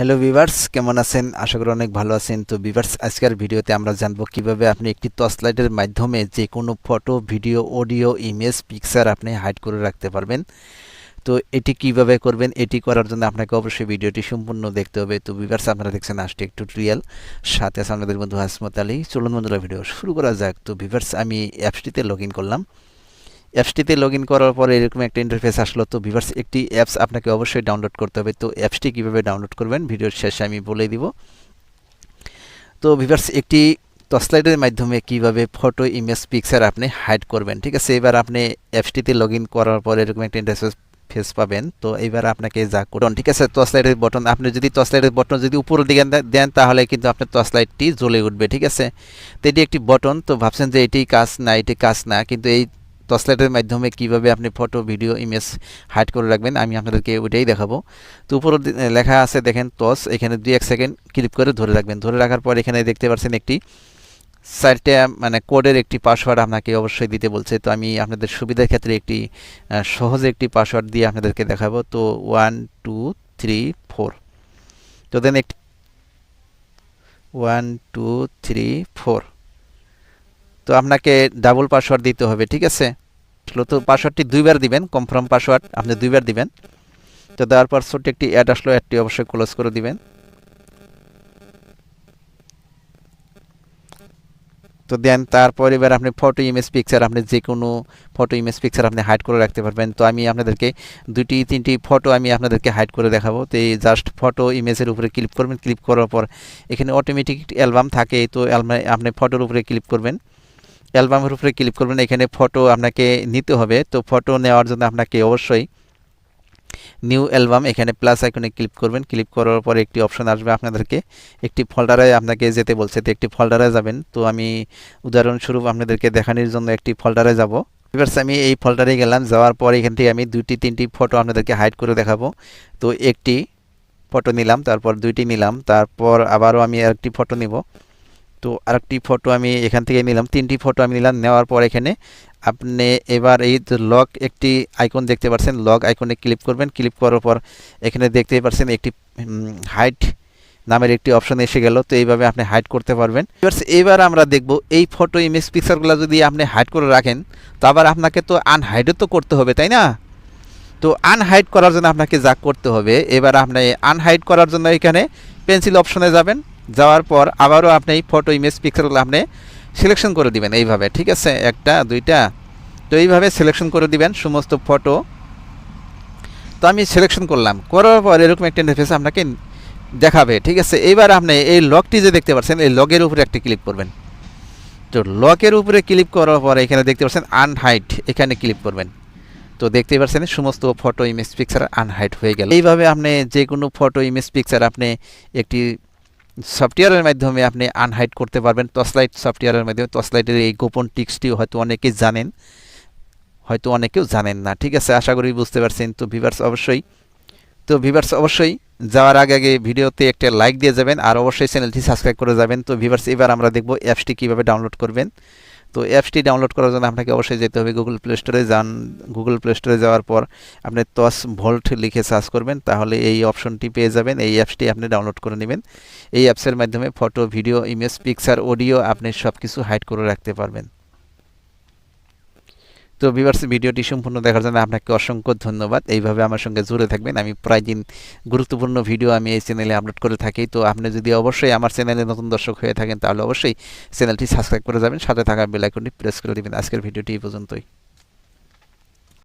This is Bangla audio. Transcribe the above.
হ্যালো ভিউয়ার্স, কেমন আছেন? আশা করি অনেক ভালো আছেন। তো ভিউয়ার্স, আজকের ভিডিওতে আমরা জানবো কিভাবে আপনি একটি টর্চ লাইটের মাধ্যমে যে কোনো photo, video, audio, image, picture আপনি হাইড করে রাখতে পারবেন। তো এটি কিভাবে করবেন, এটি করার জন্য আপনাকে অবশ্যই ভিডিওটি সম্পূর্ণ দেখতে হবে। তো ভিউয়ার্স, আপনারা দেখছেন আজটেক টিউটোরিয়াল, সাথে আছে আপনাদের বন্ধু হাসমত আলী। চলুন বন্ধুরা, ভিডিও শুরু করা যাক। তো ভিউয়ার্স, আমি অ্যাপসটিতে লগ ইন করলাম। অ্যাপসটিতে লগ ইন করার পরে এরকম একটা ইন্টারফেস আসলো। তো ভিউয়ার্স, একটি অ্যাপস আপনাকে অবশ্যই ডাউনলোড করতে হবে। তো অ্যাপসটি কীভাবে ডাউনলোড করবেন ভিডিওর শেষে আমি বলে দিব। তো ভিউয়ার্স, একটি টর্চ লাইটের মাধ্যমে কিভাবে ফটো, ইমেজ, পিকচার আপনি হাইড করবেন, ঠিক আছে। এবার আপনি অ্যাপসটিতে লগ ইন করার পরে এরকম একটা ইন্টারফেস ফেস পাবেন। তো এবার আপনাকে যা করুন, ঠিক আছে, টর্চ লাইটের বটন, আপনি যদি টর্চ লাইটের বটন যদি উপরের দিকে দেন তাহলে কিন্তু আপনার টর্চ লাইটটি জ্বলে উঠবে, ঠিক আছে। তো এটি একটি বটন। তো ভাবছেন যে এটি কাজ না, এটি কাজ না, কিন্তু এই টর্চ লাইটের মাধ্যমে কিভাবে আপনি ফটো, ভিডিও, ইমেজ হাইড করে রাখবেন আমি আপনাদেরকে ওইটাই দেখাবো। তো উপরে লেখা আছে দেখেন টর্চ, এখানে 2-1 সেকেন্ড ক্লিক করে ধরে রাখবেন। ধরে রাখার পর এখানে দেখতে পাচ্ছেন একটি 4টা মানে কোডের একটি পাসওয়ার্ড আপনাকে অবশ্যই দিতে বলছে। তো আমি আপনাদের সুবিধার ক্ষেত্রে একটি সহজে একটি পাসওয়ার্ড দিয়ে আপনাদেরকে দেখাবো। তো 1 2 3 4। তো দেন একটি 1 2 3 4। তো আপনাকে ডাবল পাসওয়ার্ড দিতে হবে, ঠিক আছে। তো পাসওয়ার্ডটি 2বার দিবেন, কনফার্ম পাসওয়ার্ড আপনি 2বার দিবেন। তো দেওয়ার পর ছোট্ট একটি অ্যাড আসলো, অ্যাডটি অবশ্যই ক্লোজ করে দিবেন। তো দেন তারপর এবার আপনি ফটো, ইমেজ, পিকচার, আপনি যে কোনো ফটো, ইমেজ, পিকচার আপনি হাইড করে রাখতে পারবেন। তো আমি আপনাদেরকে 2-3টি ফটো আমি আপনাদেরকে হাইড করে দেখাবো। তো এই জাস্ট ফটো, ইমেজের উপরে ক্লিক করবেন। ক্লিক করার পর এখানে অটোমেটিক অ্যালবাম থাকে। তো আপনি ফটোর উপরে ক্লিক করবেন, অ্যালবামের উপরে ক্লিক করবেন। এখানে ফটো আপনাকে নিতে হবে। তো ফটো নেওয়ার জন্য আপনাকে অবশ্যই নিউ অ্যালবাম, এখানে প্লাস আইকনে ক্লিক করবেন। ক্লিক করার পরে একটি অপশন আসবে, আপনাদেরকে একটি ফোল্ডারে আপনাকে যেতে বলছে। তো একটি ফোল্ডারে যাবেন। তো আমি উদাহরণস্বরূপ আপনাদেরকে দেখানোর জন্য একটি ফোল্ডারে যাব। এবার আমি এই ফোল্ডারে গেলাম। যাওয়ার পর এখান থেকে আমি 2-3টি ফটো আপনাদেরকে হাইড করে দেখাবো। তো একটি ফটো নিলাম, তারপর 2টি নিলাম, তারপর আবারও আমি আরেকটি ফটো নিব। তো আরেকটি ফটো আমি এখান থেকে নিলাম, 3টি ফটো আমি নিলাম। নেওয়ার পর এখানে আপনি এবার এই লগ একটি আইকন দেখতে পাচ্ছেন, লগ আইকনে ক্লিক করবেন। ক্লিক করার পর এখানে দেখতে পাচ্ছেন একটি হাইড নামের একটি অপশন এসে গেল। তো এইভাবে আপনি হাইড করতে পারবেন। এবার আমরা দেখব এই ফটো, ইমেজ, পিকচারগুলো যদি আপনি হাইড করে রাখেন তো আবার আপনাকে তো আনহাইডও তো করতে হবে, তাই না। তো আনহাইড করার জন্য আপনাকে যা করতে হবে, এবার আপনি আনহাইড করার জন্য এখানে পেন্সিল অপশনে যাবেন। যাওয়ার পর আবারও আপনি এই ফটো, ইমেজ, পিকচারগুলো আপনি সিলেকশন করে দিবেন এইভাবে, ঠিক আছে, 1টা 2টা। তো এইভাবে সিলেকশন করে দিবেন সমস্ত ফটো। তো আমি সিলেকশন করলাম, করার পর এরকম একটা ইন্টারফেস আপনাকে দেখাবে, ঠিক আছে। এইবার আপনি এই লগটি যে দেখতে পাচ্ছেন, এই লগের উপরে একটা ক্লিক করবেন। তো লগের উপরে ক্লিক করার পর এখানে দেখতে পাচ্ছেন আনহাইড, এখানে ক্লিক করবেন। তো দেখতেই পাচ্ছেন সমস্ত ফটো, ইমেজ, পিকচার আনহাইড হয়ে গেল। এইভাবে আপনি যে কোনো ফটো, ইমেজ, পিকচার আপনি একটি সফটওয়্যারের মাধ্যমে আপনি আনহাইড করতে পারবেন। টর্চলাইট সফটওয়্যারের মাধ্যমে। টর্চলাইটের এই গোপন টিক্সটি হয়তো অনেকেই জানেন, হয়তো অনেকেও জানেন না, ঠিক আছে। আশা করি বুঝতে পারছেন। তো ভিউয়ার্স অবশ্যই যাওয়ার আগে ভিডিওতে একটা লাইক দিয়ে যাবেন, আর অবশ্যই চ্যানেলটি সাবস্ক্রাইব করে যাবেন। তো ভিউয়ার্স, এবার আমরা দেখব অ্যাপসটি কীভাবে ডাউনলোড করবেন। তো অ্যাপসটি ডাউনলোড করার জন্য আপনাকে অবশ্যই যেতে হবে গুগল প্লে স্টোরে। গুগল প্লে স্টোরে যাওয়ার পর আপনি টস ভোল্ট লিখে সার্চ করবেন, তাহলে এই অপশনটি পেয়ে যাবেন। এই অ্যাপসটি আপনি ডাউনলোড করে নেবেন। এই অ্যাপসের মাধ্যমে photo, video, image, picture, audio আপনি সব কিছু হাইড করে রাখতে পারবেন। তো ভিউয়ার্স, ভিডিওটি সম্পূর্ণ দেখার জন্য আপনাকে অসংখ্য ধন্যবাদ। এইভাবে আমার সঙ্গে জুড়ে থাকবেন। আমি প্রায় দিন গুরুত্বপূর্ণ ভিডিও আমি এই চ্যানেলে আপলোড করে থাকি। তো আপনি যদি অবশ্যই আমার চ্যানেলে নতুন দর্শক হয়ে থাকেন তাহলে অবশ্যই চ্যানেলটি সাবস্ক্রাইব করে যাবেন, সাথে থাকা বেল আইকনটি প্রেস করে দেবেন। আজকের ভিডিওটি এই পর্যন্তই।